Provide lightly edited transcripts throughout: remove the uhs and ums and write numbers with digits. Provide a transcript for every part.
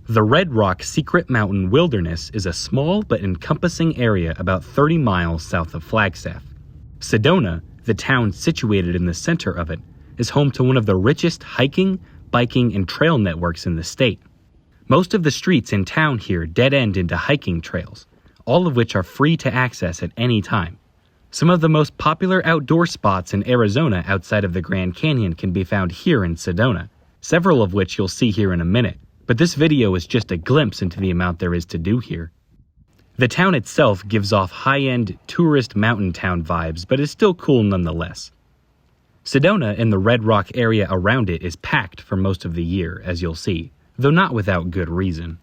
The Red Rock Secret Mountain Wilderness is a small but encompassing area about 30 miles south of Flagstaff. Sedona, the town situated in the center of it, is home to one of the richest hiking, biking, and trail networks in the state. Most of the streets in town here dead end into hiking trails, all of which are free to access at any time. Some of the most popular outdoor spots in Arizona outside of the Grand Canyon can be found here in Sedona, several of which you'll see here in a minute, but this video is just a glimpse into the amount there is to do here. The town itself gives off high-end tourist mountain town vibes, but is still cool nonetheless. Sedona and the Red Rock area around it is packed for most of the year, as you'll see, though not without good reason.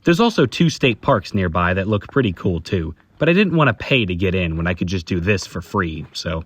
There's also 2 state parks nearby that look pretty cool too, but I didn't want to pay to get in when I could just do this for free, so...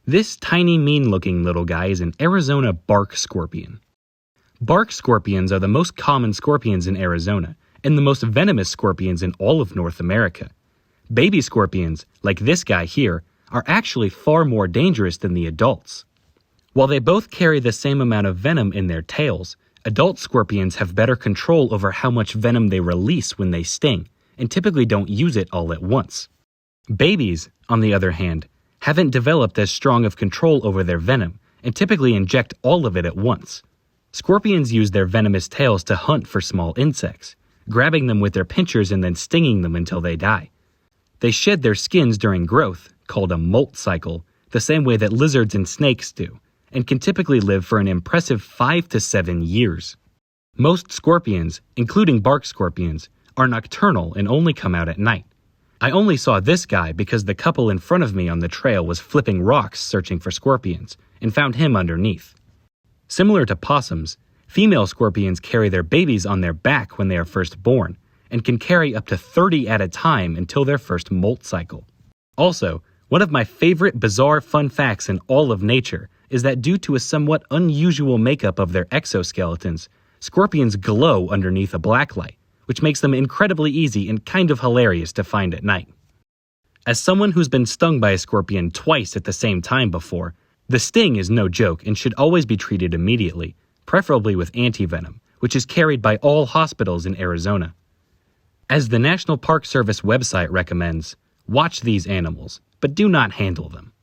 This tiny mean-looking little guy is an Arizona bark scorpion. Bark scorpions are the most common scorpions in Arizona, and the most venomous scorpions in all of North America. Baby scorpions, like this guy here, are actually far more dangerous than the adults. While they both carry the same amount of venom in their tails, adult scorpions have better control over how much venom they release when they sting, and typically don't use it all at once. Babies, on the other hand, haven't developed as strong of control over their venom, and typically inject all of it at once. Scorpions use their venomous tails to hunt for small insects, grabbing them with their pinchers and then stinging them until they die. They shed their skins during growth, called a molt cycle, the same way that lizards and snakes do, and can typically live for an impressive 5 to 7 years. Most scorpions, including bark scorpions, are nocturnal and only come out at night. I only saw this guy because the couple in front of me on the trail was flipping rocks searching for scorpions, and found him underneath. Similar to possums, female scorpions carry their babies on their back when they are first born, and can carry up to 30 at a time until their first molt cycle. Also, one of my favorite bizarre fun facts in all of nature is that due to a somewhat unusual makeup of their exoskeletons, scorpions glow underneath a blacklight, which makes them incredibly easy and kind of hilarious to find at night. As someone who's been stung by a scorpion twice at the same time before, The sting is no joke and should always be treated immediately, preferably with antivenom, which is carried by all hospitals in Arizona. As the National Park Service website recommends, watch these animals, but do not handle them.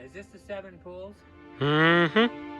Is this the 7 pools? Mm-hmm.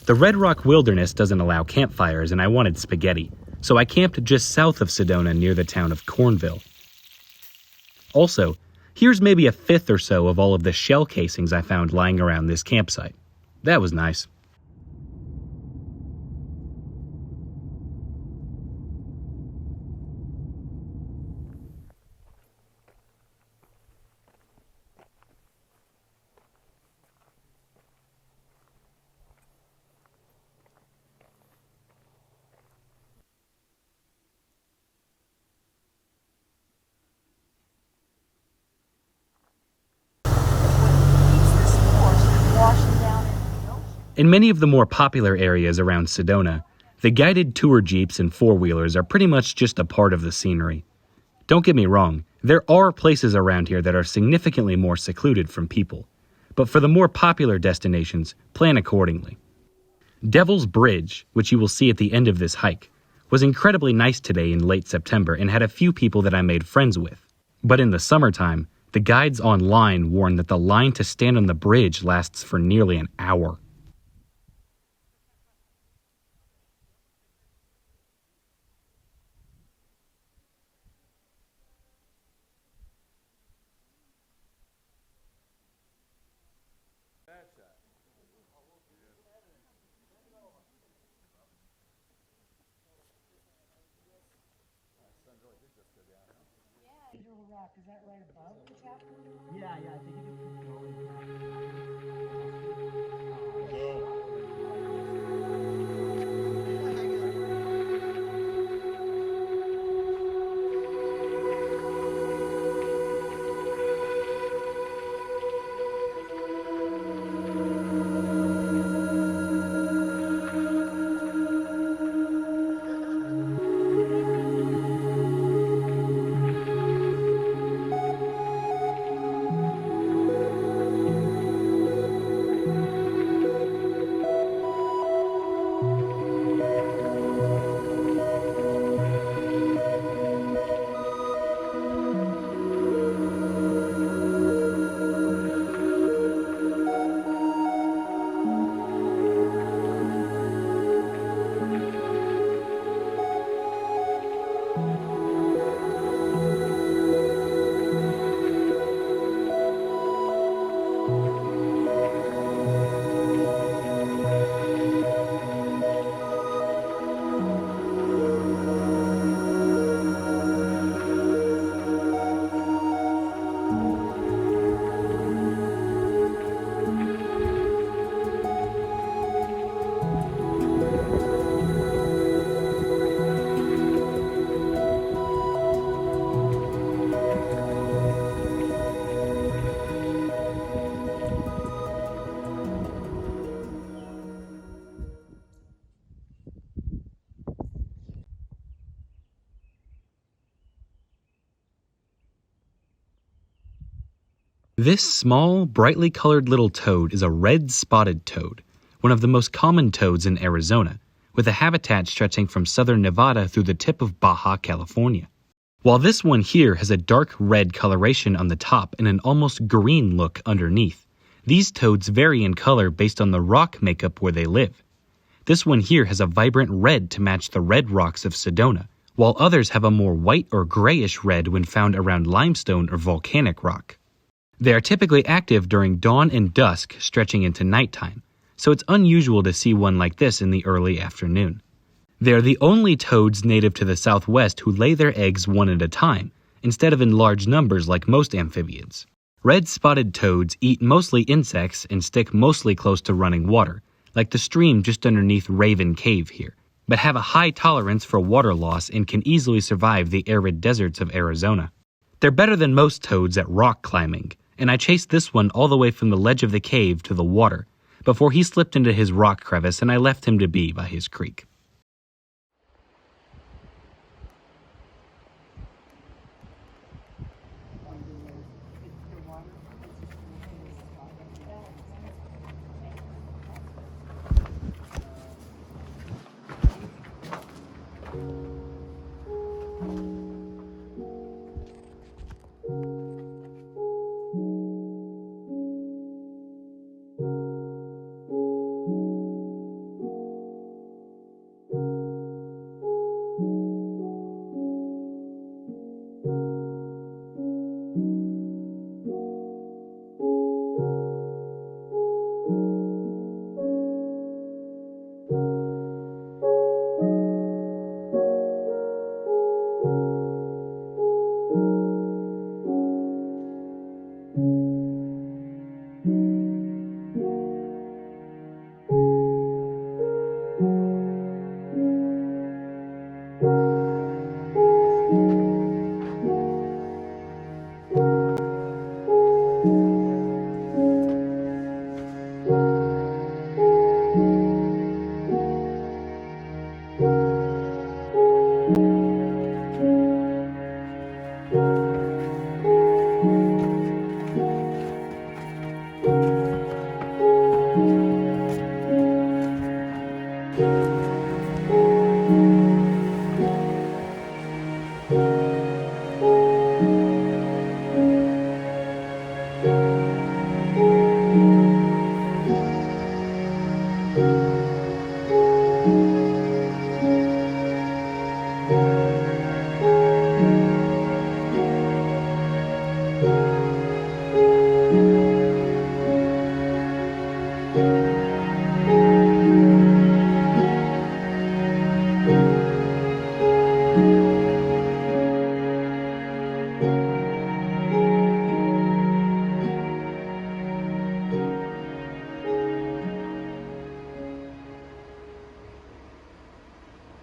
The Red Rock Wilderness doesn't allow campfires, and I wanted spaghetti, so I camped just south of Sedona near the town of Cornville. Also, here's maybe a fifth or so of all of the shell casings I found lying around this campsite. That was nice. In many of the more popular areas around Sedona, the guided tour jeeps and four-wheelers are pretty much just a part of the scenery. Don't get me wrong, there are places around here that are significantly more secluded from people, but for the more popular destinations, plan accordingly. Devil's Bridge, which you will see at the end of this hike, was incredibly nice today in late September and had a few people that I made friends with. But in the summertime, the guides online warn that the line to stand on the bridge lasts for nearly an hour. Rock, is that right above the chapter? Yeah, I think you can keep going. This small, brightly colored little toad is a red-spotted toad, one of the most common toads in Arizona, with a habitat stretching from southern Nevada through the tip of Baja California. While this one here has a dark red coloration on the top and an almost green look underneath, these toads vary in color based on the rock makeup where they live. This one here has a vibrant red to match the red rocks of Sedona, while others have a more white or grayish red when found around limestone or volcanic rock. They are typically active during dawn and dusk, stretching into nighttime, so it's unusual to see one like this in the early afternoon. They are the only toads native to the southwest who lay their eggs one at a time, instead of in large numbers like most amphibians. Red-spotted toads eat mostly insects and stick mostly close to running water, like the stream just underneath Raven Cave here, but have a high tolerance for water loss and can easily survive the arid deserts of Arizona. They're better than most toads at rock climbing, and I chased this one all the way from the ledge of the cave to the water, before he slipped into his rock crevice and I left him to be by his creek.